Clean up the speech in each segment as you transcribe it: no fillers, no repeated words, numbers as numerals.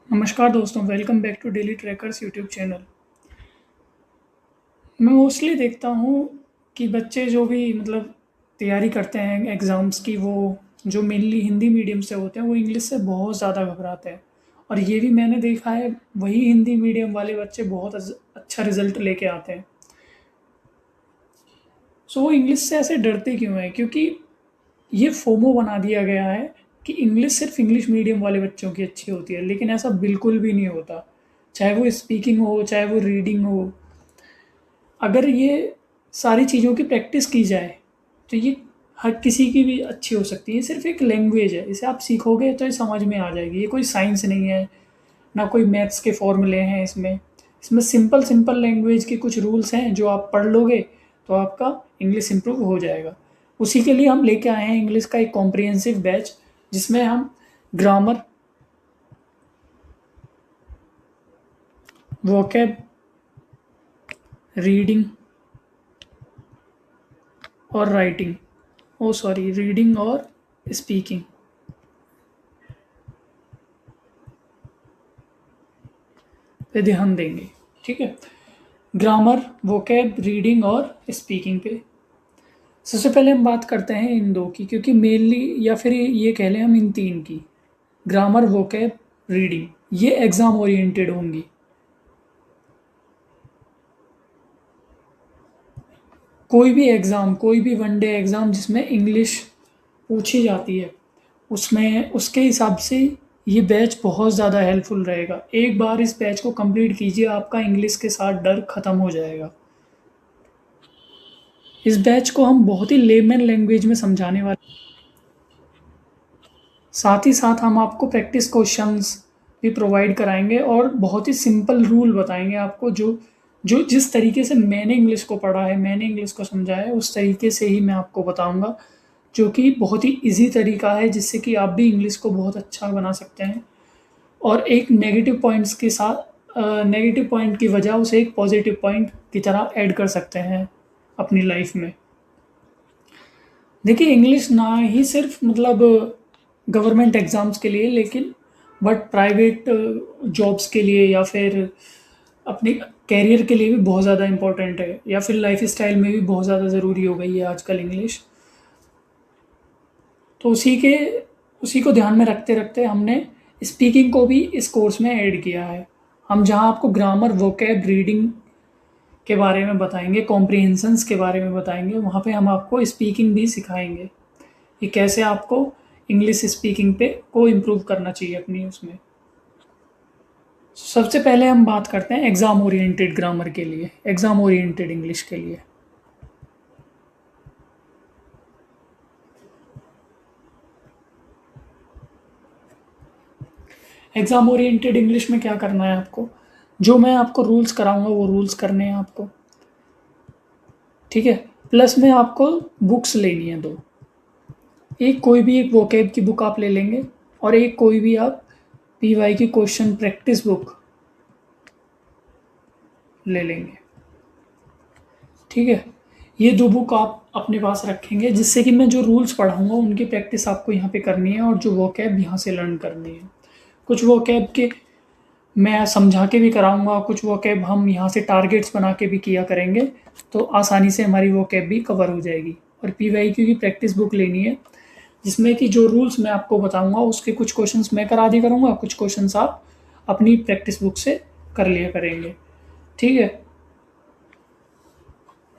नमस्कार दोस्तों, welcome back to Daily Trackers YouTube channel. मैं मोस्टली देखता हूँ कि बच्चे जो भी तैयारी करते हैं एग्ज़ाम्स की, वो जो मेनली हिंदी मीडियम से होते हैं वो इंग्लिश से बहुत ज़्यादा घबराते हैं। और ये भी मैंने देखा है, वही हिंदी मीडियम वाले बच्चे बहुत अच्छा रिजल्ट लेके आते हैं। सो वो इंग्लिश से ऐसे डरते क्यों हैं? क्योंकि ये फोमो बना दिया गया है कि इंग्लिश सिर्फ इंग्लिश मीडियम वाले बच्चों की अच्छी होती है, लेकिन ऐसा बिल्कुल भी नहीं होता। चाहे वो स्पीकिंग हो, चाहे वो रीडिंग हो, अगर ये सारी चीज़ों की प्रैक्टिस की जाए तो ये हर किसी की भी अच्छी हो सकती है। सिर्फ एक लैंग्वेज है, इसे आप सीखोगे तो ये समझ में आ जाएगी। ये कोई साइंस नहीं है, ना कोई मैथ्स के फॉर्मूले हैं इसमें। इसमें सिंपल सिंपल लैंग्वेज के कुछ रूल्स हैं, जो आप पढ़ लोगे तो आपका इंग्लिश इम्प्रूव हो जाएगा। उसी के लिए हम लेके आए हैं इंग्लिश का एक कॉम्प्रिहेंसिव बैच, जिसमें हम ग्रामर, वोकैब, रीडिंग और राइटिंग, ओ सॉरी, रीडिंग और स्पीकिंग पे ध्यान देंगे। ठीक है, ग्रामर, वोकैब, रीडिंग और स्पीकिंग पे सबसे पहले हम बात करते हैं इन दो की, क्योंकि मेनली, या फिर ये कह लें हम इन तीन की, ग्रामर, वोकैब, रीडिंग, ये एग्ज़ाम ओरिएंटेड होंगी। कोई भी एग्ज़ाम, कोई भी वनडे एग्ज़ाम जिसमें इंग्लिश पूछी जाती है, उसमें उसके हिसाब से ये बैच बहुत ज़्यादा हेल्पफुल रहेगा। एक बार इस बैच को कंप्लीट कीजिए, आपका इंग्लिश के साथ डर ख़त्म हो जाएगा। इस बैच को हम बहुत ही लेमन लैंग्वेज में समझाने वाले, साथ ही साथ हम आपको प्रैक्टिस क्वेश्चंस भी प्रोवाइड कराएंगे और बहुत ही सिंपल रूल बताएंगे आपको, जो जो जिस तरीके से मैंने इंग्लिश को पढ़ा है, मैंने इंग्लिश को समझा है, उस तरीके से ही मैं आपको बताऊंगा, जो कि बहुत ही इजी तरीका है, जिससे कि आप भी इंग्लिश को बहुत अच्छा बना सकते हैं। और एक नेगेटिव पॉइंट्स के साथ, नेगेटिव पॉइंट की वजह उसे एक पॉजिटिव पॉइंट की तरह ऐड कर सकते हैं अपनी लाइफ में। देखिए, इंग्लिश ना ही सिर्फ गवर्नमेंट एग्ज़ाम्स के लिए, लेकिन बट प्राइवेट जॉब्स के लिए, या फिर अपने कैरियर के लिए भी बहुत ज़्यादा इम्पोर्टेंट है, या फिर लाइफ स्टाइल में भी बहुत ज़्यादा ज़रूरी हो गई है आजकल इंग्लिश। तो उसी को ध्यान में रखते रखते हमने स्पीकिंग को भी इस कोर्स में ऐड किया है। हम जहाँ आपको ग्रामर, वोकैब, रीडिंग के बारे में बताएंगे, कॉम्प्रिहेंशंस के बारे में बताएंगे, वहाँ पे हम आपको स्पीकिंग भी सिखाएंगे कि कैसे आपको इंग्लिश स्पीकिंग पे को इम्प्रूव करना चाहिए अपनी उसमें। सबसे पहले हम बात करते हैं एग्ज़ाम ओरिएंटेड ग्रामर के लिए, एग्ज़ाम ओरिएंटेड इंग्लिश के लिए। एग्ज़ाम ओरिएंटेड इंग्लिश में क्या करना है आपको? जो मैं आपको रूल्स कराऊंगा वो रूल्स करने हैं आपको। ठीक है, प्लस में आपको बुक्स लेनी है दो। एक कोई भी एक वोकैब की बुक आप ले लेंगे, और एक कोई भी आप पीवाई की क्वेश्चन प्रैक्टिस बुक ले लेंगे। ठीक है, ये दो बुक आप अपने पास रखेंगे, जिससे कि मैं जो रूल्स पढ़ाऊंगा उनकी प्रैक्टिस आपको यहाँ पे करनी है, और जो वोकैब यहाँ से लर्न करनी है। कुछ वोकैब के मैं समझा के भी कराऊंगा, कुछ वोकैब हम यहाँ से टारगेट्स बना के भी किया करेंगे, तो आसानी से हमारी वोकैब भी कवर हो जाएगी। और पीवाई की प्रैक्टिस बुक लेनी है, जिसमें कि जो रूल्स मैं आपको बताऊंगा उसके कुछ क्वेश्चंस मैं करा दिया करूंगा, कुछ क्वेश्चंस आप अपनी प्रैक्टिस बुक से कर लिया करेंगे। ठीक है,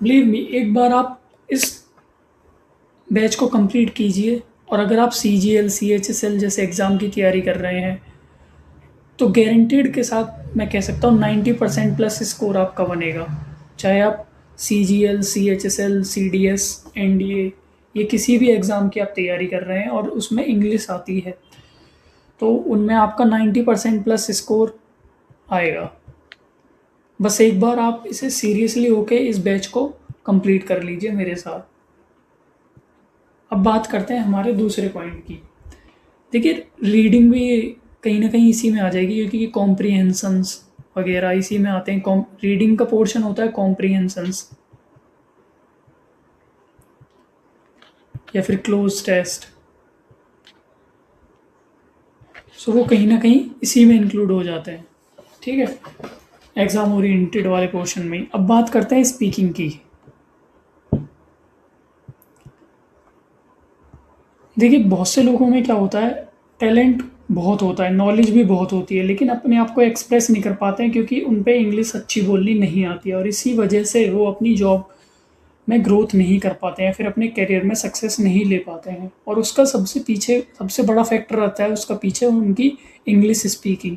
बिलीव मी, एक बार आप इस बैच को कंप्लीट कीजिए, और अगर आप CGL, CHSL जैसे एग्ज़ाम की तैयारी कर रहे हैं, तो गारंटीड के साथ मैं कह सकता हूँ 90% प्लस स्कोर आपका बनेगा। चाहे आप CGL, CHSL, CDS, NDA, ये किसी भी एग्ज़ाम की आप तैयारी कर रहे हैं और उसमें इंग्लिश आती है, तो उनमें आपका 90% प्लस स्कोर आएगा। बस एक बार आप इसे सीरियसली होके इस बैच को कंप्लीट कर लीजिए मेरे साथ। अब बात करते हैं हमारे दूसरे पॉइंट की। देखिए, रीडिंग भी कहीं ना कहीं इसी में आ जाएगी, क्योंकि कॉम्प्रिहेंशंस वगैरह इसी में आते हैं। रीडिंग का पोर्शन होता है कॉम्प्रिहेंशंस, या फिर क्लोज टेस्ट। सो वो कहीं ना कहीं इसी में इंक्लूड हो जाते हैं। ठीक है, एग्ज़ाम ओरिएंटेड वाले पोर्शन में। अब बात करते हैं स्पीकिंग की। देखिए बहुत से लोगों में क्या होता है, टैलेंट बहुत होता है, नॉलेज भी बहुत होती है, लेकिन अपने आप को एक्सप्रेस नहीं कर पाते हैं क्योंकि उन पे इंग्लिश अच्छी बोलनी नहीं आती है, और इसी वजह से वो अपनी जॉब में ग्रोथ नहीं कर पाते हैं, फिर अपने करियर में सक्सेस नहीं ले पाते हैं। और उसका सबसे बड़ा फैक्टर रहता है उसका पीछे उनकी इंग्लिश स्पीकिंग।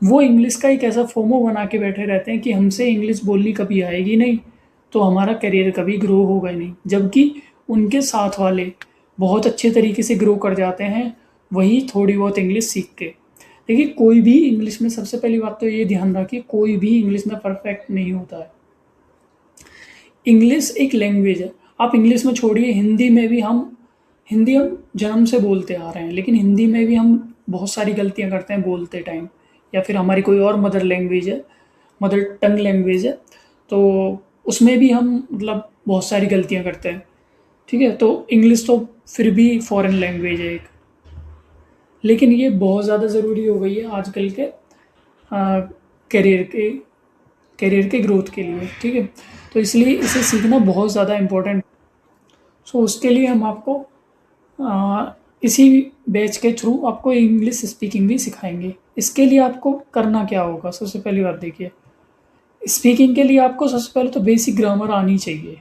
वो इंग्लिश का एक ऐसा फोमो बना के बैठे रहते हैं कि हमसे इंग्लिश बोलनी कभी आएगी नहीं, तो हमारा करियर कभी ग्रो होगा ही नहीं, जबकि उनके साथ वाले बहुत अच्छे तरीके से ग्रो कर जाते हैं, वही थोड़ी बहुत इंग्लिश सीख के। देखिए कोई भी इंग्लिश में, सबसे पहली बात तो ये ध्यान रखिए, कोई भी इंग्लिश में परफेक्ट नहीं होता है। इंग्लिश एक लैंग्वेज है। आप इंग्लिश में छोड़िए, हिंदी हम जन्म से बोलते आ रहे हैं, लेकिन हिंदी में भी हम बहुत सारी गलतियां करते हैं बोलते टाइम, या फिर हमारी कोई और मदर टंग लैंग्वेज है, तो उसमें भी हम मतलब बहुत सारी गलतियां करते हैं। ठीक है, तो इंग्लिश तो फिर भी फॉरेन लैंग्वेज है एक, लेकिन ये बहुत ज़्यादा ज़रूरी हो गई है आजकल के करियर के करियर के ग्रोथ के लिए। ठीक है, तो इसलिए इसे सीखना बहुत ज़्यादा इम्पोर्टेंट। सो उसके लिए हम आपको इसी बैच के थ्रू आपको इंग्लिश स्पीकिंग भी सिखाएंगे। इसके लिए आपको करना क्या होगा, सबसे पहली बात देखिए, स्पीकिंग के लिए आपको सबसे पहले तो बेसिक ग्रामर आनी चाहिए,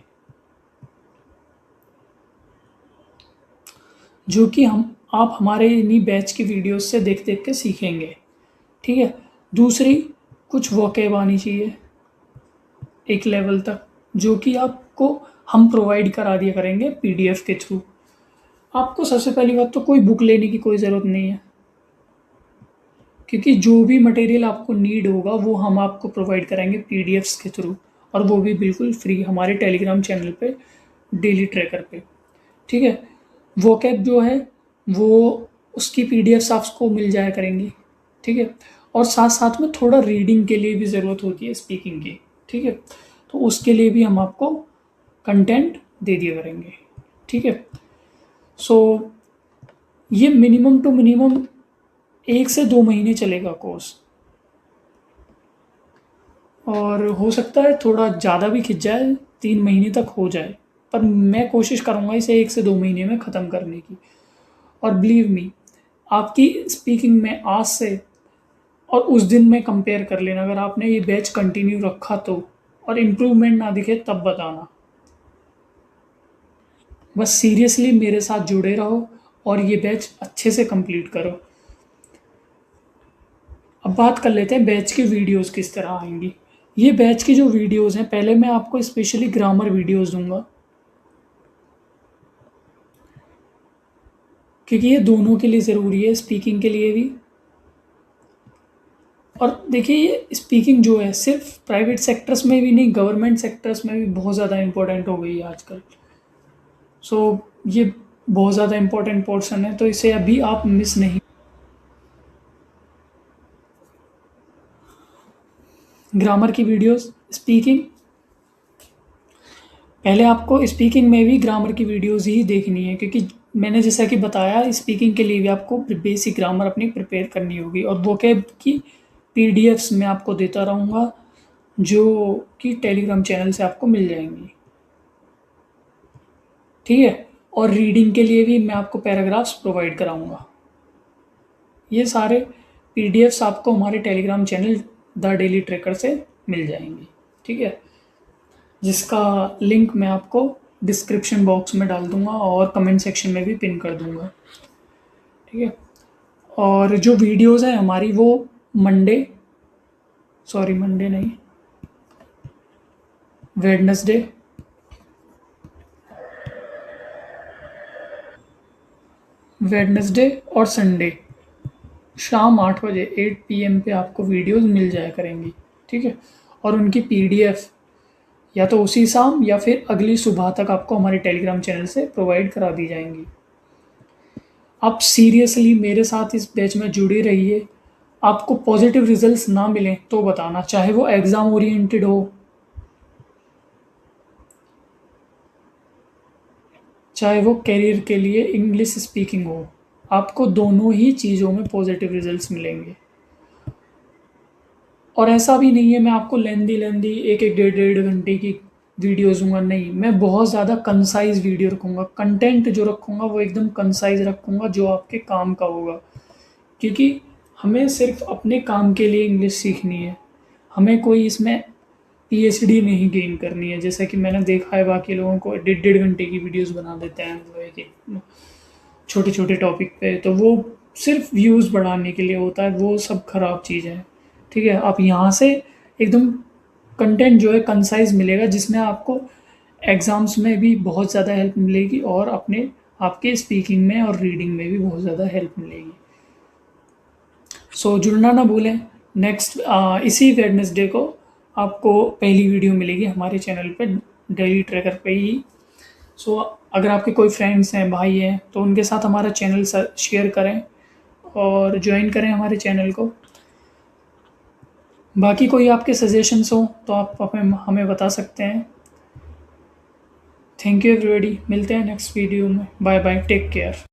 जो कि हम आप हमारे इन्हीं बैच की वीडियोस से देख देख के सीखेंगे। ठीक है, दूसरी, कुछ वोकैब आनी चाहिए एक लेवल तक, जो कि आपको हम प्रोवाइड करा दिया करेंगे पीडीएफ के थ्रू। आपको सबसे पहली बात तो कोई बुक लेने की कोई ज़रूरत नहीं है, क्योंकि जो भी मटेरियल आपको नीड होगा वो हम आपको प्रोवाइड कराएंगे पीडीएफ्स के थ्रू, और वो भी बिल्कुल फ्री हमारे टेलीग्राम चैनल पे, डेली ट्रैकर पे। ठीक है, वोकैब जो है वो उसकी पीडीएफ्स आपको मिल जाया करेंगी। ठीक है, और साथ साथ में थोड़ा रीडिंग के लिए भी ज़रूरत होती है स्पीकिंग की। ठीक है, तो उसके लिए भी हम आपको कंटेंट दे दिया करेंगे। ठीक है, सो ये मिनिमम टू मिनिमम 1 से 2 महीने चलेगा कोर्स, और हो सकता है थोड़ा ज़्यादा भी खिंच जाए, 3 महीने तक हो जाए, पर मैं कोशिश करूँगा इसे 1 से 2 महीने में ख़त्म करने की। और बिलीव मी, आपकी स्पीकिंग में आज से और उस दिन में कंपेयर कर लेना, अगर आपने ये बैच कंटिन्यू रखा तो, और इम्प्रूवमेंट ना दिखे तब बताना। बस सीरियसली मेरे साथ जुड़े रहो और ये बैच अच्छे से कंप्लीट करो। अब बात कर लेते हैं बैच की वीडियोस किस तरह आएंगी। ये बैच की जो वीडियोस हैं, पहले मैं आपको स्पेशली ग्रामर वीडियोस दूंगा, क्योंकि ये दोनों के लिए ज़रूरी है, स्पीकिंग के लिए भी। और देखिए ये स्पीकिंग जो है सिर्फ प्राइवेट सेक्टर्स में भी नहीं, गवर्नमेंट सेक्टर्स में भी बहुत ज़्यादा इंपॉर्टेंट हो गई है आजकल। सो ये बहुत ज़्यादा इंपॉर्टेंट पोर्शन है, तो इसे अभी आप मिस नहीं। ग्रामर की वीडियोस, स्पीकिंग, पहले आपको स्पीकिंग में भी ग्रामर की वीडियोस ही देखनी है, क्योंकि मैंने जैसा कि बताया स्पीकिंग के लिए भी आपको बेसिक ग्रामर अपनी प्रिपेयर करनी होगी, और वोकैब की पीडीएफ्स मैं आपको देता रहूँगा, जो कि टेलीग्राम चैनल से आपको मिल जाएंगी। ठीक है, और रीडिंग के लिए भी मैं आपको पैराग्राफ्स प्रोवाइड कराऊंगा। ये सारे पीडीएफ्स आपको हमारे Telegram channel the daily tracker से मिल जाएंगी। ठीक है, जिसका लिंक मैं आपको डिस्क्रिप्शन बॉक्स में डाल दूंगा और कमेंट सेक्शन में भी पिन कर दूंगा। ठीक है, और जो वीडियोस हैं हमारी वो मंडे सॉरी मंडे नहीं, वेडनेसडे, और संडे शाम 8 बजे 8 PM पे आपको वीडियोस मिल जाया करेंगी। ठीक है, और उनकी पीडीएफ या तो उसी शाम या फिर अगली सुबह तक आपको हमारे टेलीग्राम चैनल से प्रोवाइड करा दी जाएंगी। आप सीरियसली मेरे साथ इस बैच में जुड़े रहिए। आपको पॉजिटिव रिजल्ट्स ना मिलें तो बताना, चाहे वो एग्ज़ाम ओरिएंटेड हो, चाहे वो करियर के लिए इंग्लिश स्पीकिंग हो, आपको दोनों ही चीज़ों में पॉजिटिव रिजल्ट्स मिलेंगे। और ऐसा भी नहीं है मैं आपको लेंदी एक एक डेढ़ डेढ़ घंटे की वीडियोस दूंगा, नहीं, मैं बहुत ज़्यादा कंसाइज वीडियो रखूँगा। कंटेंट जो रखूँगा वो एकदम कंसाइज रखूँगा, जो आपके काम का होगा। क्योंकि हमें सिर्फ अपने काम के लिए इंग्लिश सीखनी है, हमें कोई इसमें पीएचडी नहीं गेन करनी है। जैसा कि मैंने देखा है बाकी लोगों को डेढ़ डेढ़ घंटे की वीडियोस बना देते हैं वो एक एक छोटे छोटे टॉपिक पे, तो वो सिर्फ व्यूज़ बढ़ाने के लिए होता है, वो सब खराब चीज़ है। ठीक है, आप यहाँ से एकदम कंटेंट जो है कंसाइज मिलेगा, जिसमें आपको एग्ज़ाम्स में भी बहुत ज़्यादा हेल्प मिलेगी और अपने आपके स्पीकिंग में और रीडिंग में भी बहुत ज़्यादा हेल्प मिलेगी। सो जुड़ना ना भूलें। नेक्स्ट इसी वेडनेसडे को आपको पहली वीडियो मिलेगी हमारे चैनल पे, डेली ट्रैकर पे ही। सो अगर आपके कोई फ्रेंड्स हैं, भाई हैं, तो उनके साथ हमारा चैनल शेयर करें और ज्वाइन करें हमारे चैनल को। बाकी कोई आपके सजेशंस हो तो आप हमें बता सकते हैं। थैंक यू एवरीबॉडी, मिलते हैं नेक्स्ट वीडियो में। Bye bye, take care.